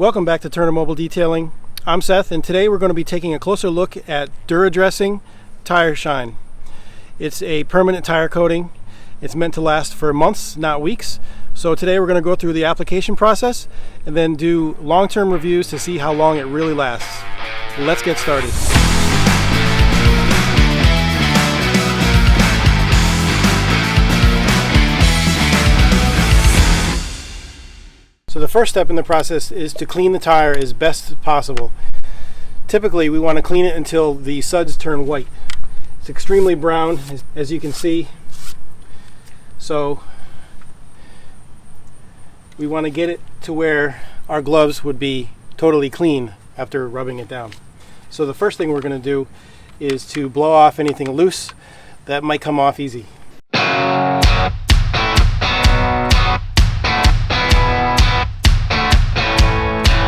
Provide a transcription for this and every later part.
Welcome back to Turner Mobile Detailing. I'm Seth, and today we're going to be taking a closer look at Dura-Dressing Tire Shine. It's a permanent tire coating. It's meant to last for months, not weeks. So today we're going to go through the application process and then do long-term reviews to see how long it really lasts. Let's get started. So the first step in the process is to clean the tire as best as possible. Typically we want to clean it until the suds turn white. It's extremely brown, as you can see. So we want to get it to where our gloves would be totally clean after rubbing it down. So the first thing we're going to do is to blow off anything loose that might come off easy.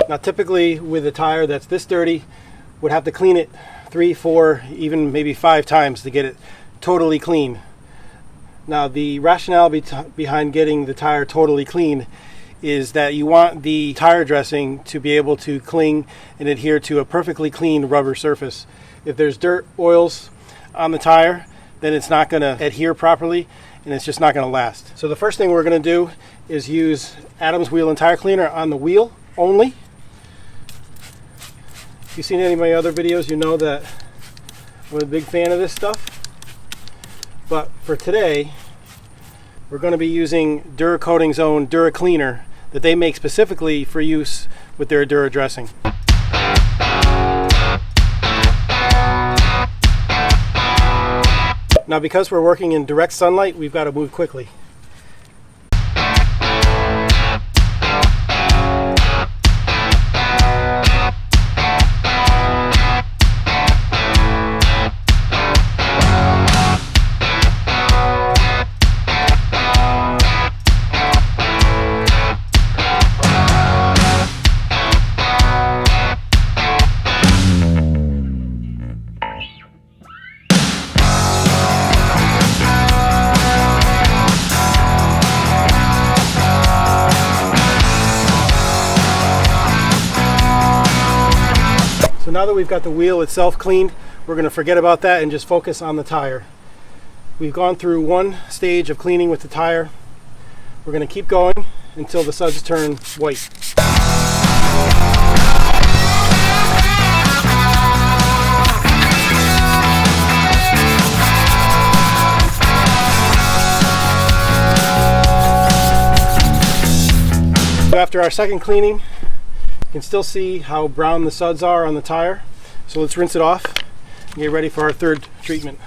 Now typically with a tire that's this dirty, would have to clean it 3, 4, even maybe 5 times to get it totally clean. Now the rationale behind getting the tire totally clean is that you want the tire dressing to be able to cling and adhere to a perfectly clean rubber surface. If there's dirt, oils on the tire, then it's not going to adhere properly and it's just not going to last. So the first thing we're going to do is use Adam's Wheel and Tire Cleaner on the wheel only. If you've seen any of my other videos, you know that I'm a big fan of this stuff. But for today, we're going to be using Duracoating's own Dura Cleaner that they make specifically for use with their Dura-Dressing. Now because we're working in direct sunlight, we've got to move quickly. So now that we've got the wheel itself cleaned, we're going to forget about that and just focus on the tire. We've gone through one stage of cleaning with the tire. We're going to keep going until the suds turn white. So after our second cleaning, you can still see how brown the suds are on the tire. So let's rinse it off and get ready for our third treatment.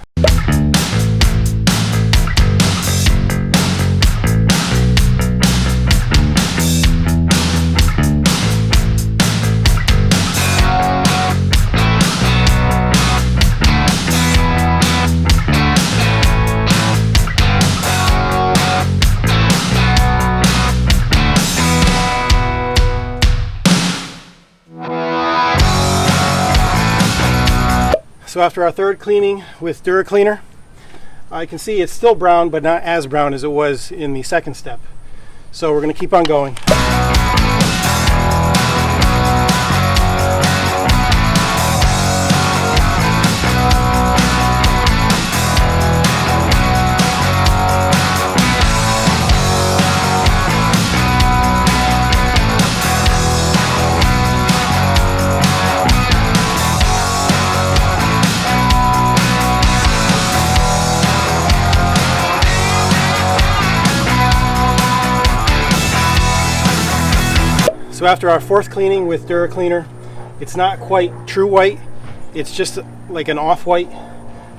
So after our third cleaning with Dura Cleaner, I can see it's still brown, but not as brown as it was in the second step. So we're going to keep on going. So after our fourth cleaning with Dura Cleaner, it's not quite true white, it's just like an off-white,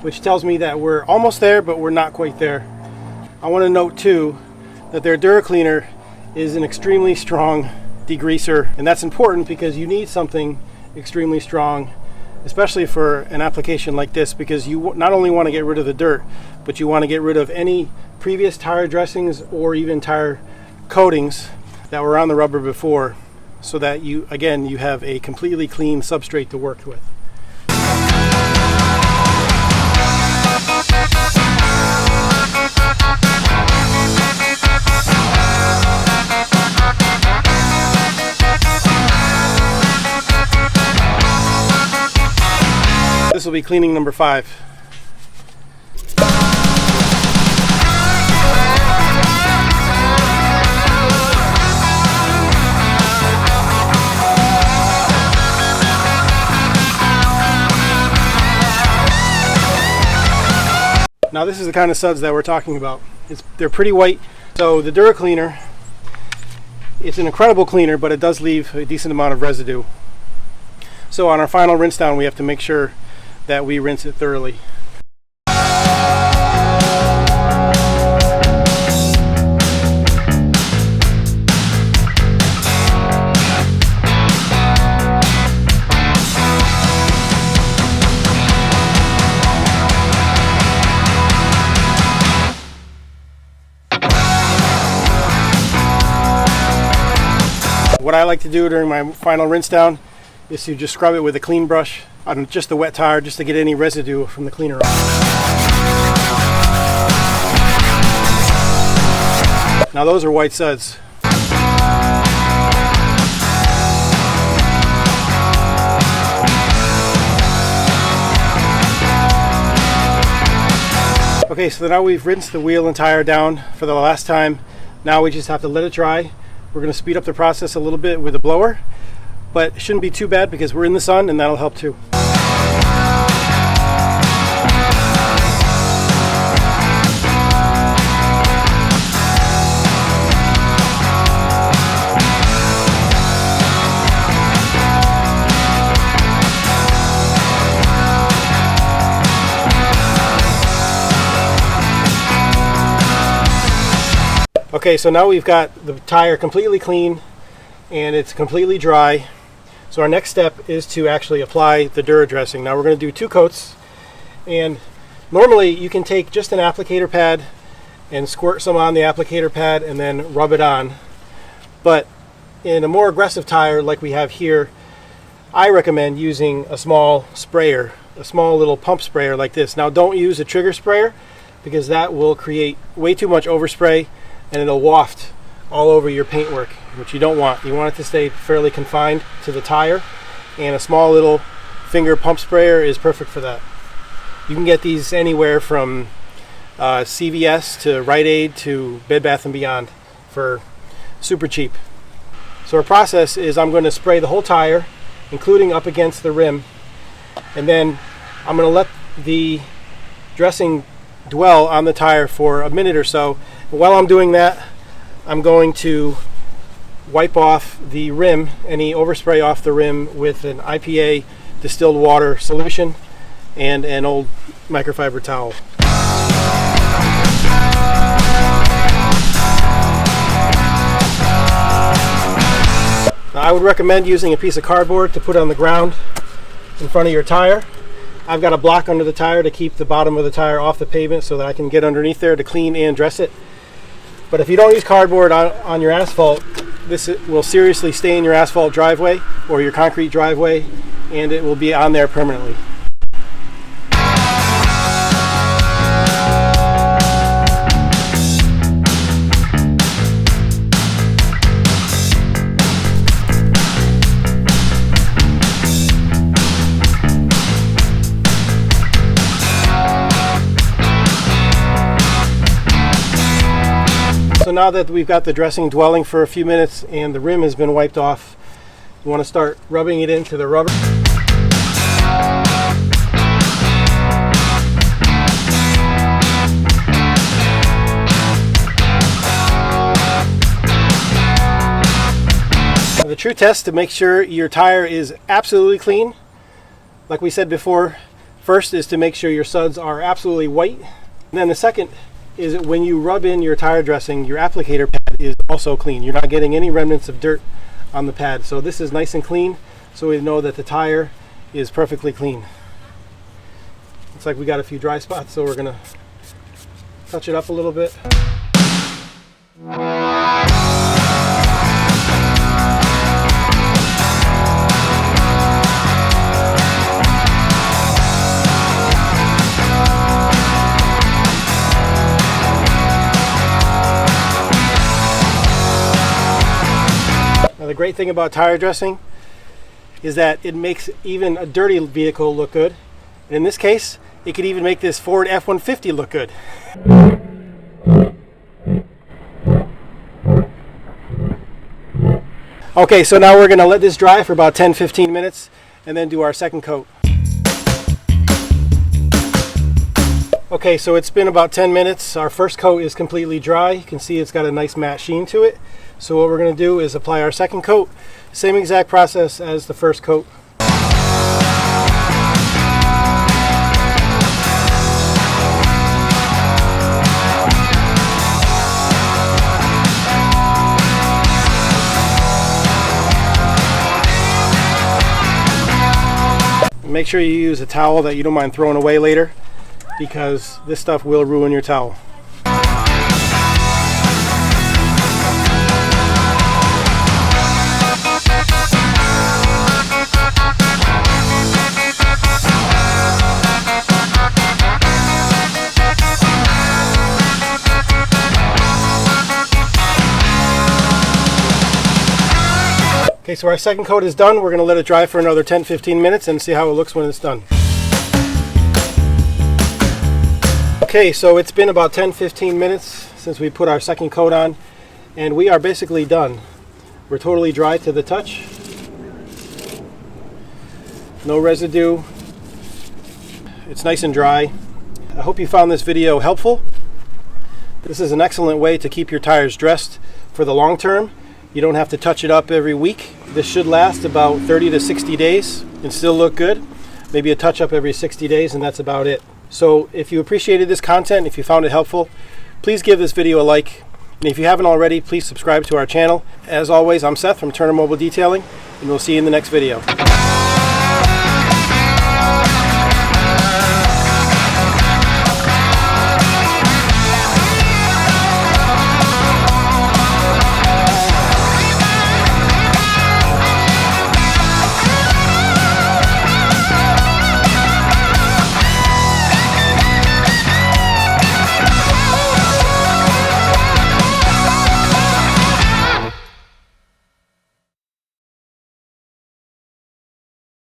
which tells me that we're almost there, but we're not quite there. I want to note too that their Dura Cleaner is an extremely strong degreaser, and that's important because you need something extremely strong, especially for an application like this, because you not only want to get rid of the dirt, but you want to get rid of any previous tire dressings or even tire coatings that were on the rubber before, so that you have a completely clean substrate to work with. will be cleaning number 5. Now this is the kind of suds that we're talking about. They're pretty white. So the Dura cleaner, it's an incredible cleaner, but it does leave a decent amount of residue. So on our final rinse down, we have to make sure that we rinse it thoroughly. What I like to do during my final rinse down is to just scrub it with a clean brush on just the wet tire, just to get any residue from the cleaner off. Now those are white suds. Okay, so now we've rinsed the wheel and tire down for the last time. Now we just have to let it dry. We're going to speed up the process a little bit with a blower, but it shouldn't be too bad because we're in the sun and that'll help too. Okay, so now we've got the tire completely clean and it's completely dry. So our next step is to actually apply the Dura-Dressing. Now we're going to do 2 coats, and normally you can take just an applicator pad and squirt some on the applicator pad and then rub it on. But in a more aggressive tire like we have here, I recommend using a small sprayer, a small little pump sprayer like this. Now don't use a trigger sprayer because that will create way too much overspray and it'll waft all over your paintwork, which you don't want. You want it to stay fairly confined to the tire, and a small little finger pump sprayer is perfect for that. You can get these anywhere from CVS to Rite Aid to Bed Bath & Beyond for super cheap. So our process is I'm going to spray the whole tire, including up against the rim, and then I'm going to let the dressing dwell on the tire for a minute or so. While I'm doing that, I'm going to wipe off the rim, any overspray off the rim, with an IPA distilled water solution and an old microfiber towel. Now, I would recommend using a piece of cardboard to put on the ground in front of your tire. I've got a block under the tire to keep the bottom of the tire off the pavement so that I can get underneath there to clean and dress it. But if you don't use cardboard on your asphalt, this will seriously stain your asphalt driveway or your concrete driveway, and it will be on there permanently. So now that we've got the dressing dwelling for a few minutes and the rim has been wiped off, you want to start rubbing it into the rubber. The true test to make sure your tire is absolutely clean, like we said before, first is to make sure your suds are absolutely white. And then the second is that when you rub in your tire dressing, your applicator pad is also clean. You're not getting any remnants of dirt on the pad. So this is nice and clean, so we know that the tire is perfectly clean. Looks like we got a few dry spots, so we're gonna touch it up a little bit. The great thing about tire dressing is that it makes even a dirty vehicle look good, And in this case, it could even make this Ford F-150 look good. Okay, so now we're going to let this dry for about 10-15 minutes and then do our second coat. Okay, so it's been about 10 minutes. Our first coat is completely dry. You can see it's got a nice matte sheen to it. So what we're going to do is apply our second coat. Same exact process as the first coat. Make sure you use a towel that you don't mind throwing away later, because this stuff will ruin your towel. Okay, so our second coat is done. We're going to let it dry for another 10-15 minutes and see how it looks when it's done. Okay, so it's been about 10-15 minutes since we put our second coat on, and we are basically done. We're totally dry to the touch. No residue. It's nice and dry. I hope you found this video helpful. This is an excellent way to keep your tires dressed for the long term. You don't have to touch it up every week. This should last about 30 to 60 days and still look good. Maybe a touch up every 60 days and that's about it. So if you appreciated this content, if you found it helpful, please give this video a like. And if you haven't already, please subscribe to our channel. As always, I'm Seth from Turner Mobile Detailing, and we'll see you in the next video.